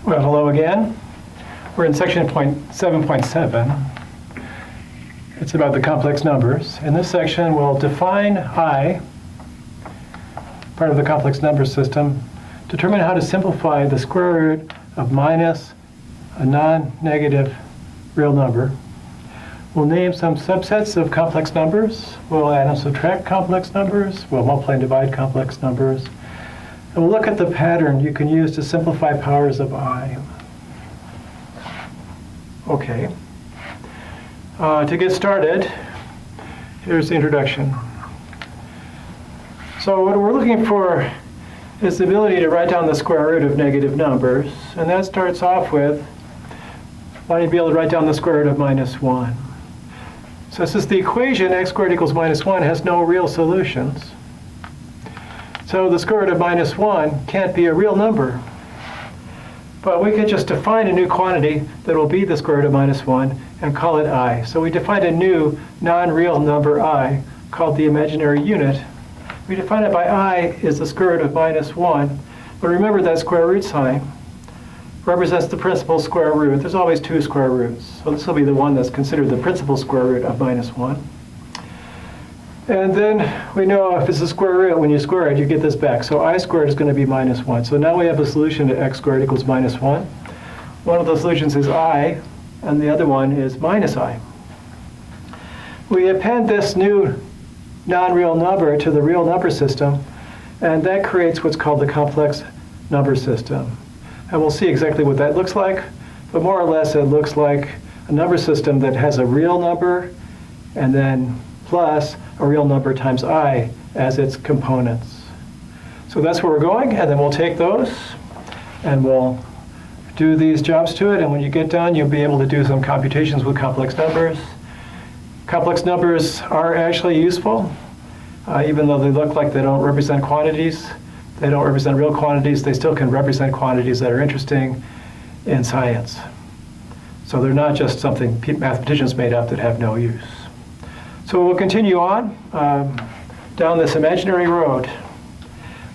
Well, hello again. We're in section 7.7. It's about the complex numbers. In this section, we'll define I, part of the complex number system, determine how to simplify the square root of minus a non-negative real number. We'll name some subsets of complex numbers. We'll add and subtract complex numbers. We'll multiply and divide complex numbers. And we'll look at the pattern you can use to simplify powers of I. Okay. To get started, here's the introduction. So what we're looking for is the ability to write down the square root of negative numbers. And that starts off with wanting to be able to write down the square root of minus 1. So since the equation x squared equals minus 1 has no real solutions, so the square root of minus 1 can't be a real number. But we can just define a new quantity that will be the square root of minus 1 and call it I. So we defined a new non-real number I called the imaginary unit. We define it by I is the square root of minus 1. But remember that square root sign represents the principal square root. There's always two square roots. So this will be the one that's considered the principal square root of minus 1. And then we know if it's a square root, when you square it, you get this back. So I squared is going to be minus 1. So now we have a solution to x squared equals minus 1. One of the solutions is I, and the other one is minus I. We append this new non-real number to the real number system, and that creates what's called the complex number system. And we'll see exactly what that looks like, but more or less it looks like a number system that has a real number and then plus a real number times I as its components. So that's where we're going, and then we'll take those and we'll do these jobs to it, and when you get done you'll be able to do some computations with complex numbers. Complex numbers are actually useful, even though they look like they don't represent quantities. They don't represent real quantities. They still can represent quantities that are interesting in science. So they're not just something mathematicians made up that have no use. So we'll continue on down this imaginary road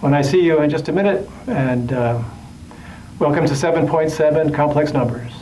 when I see you in just a minute. And welcome to 7.7 complex numbers.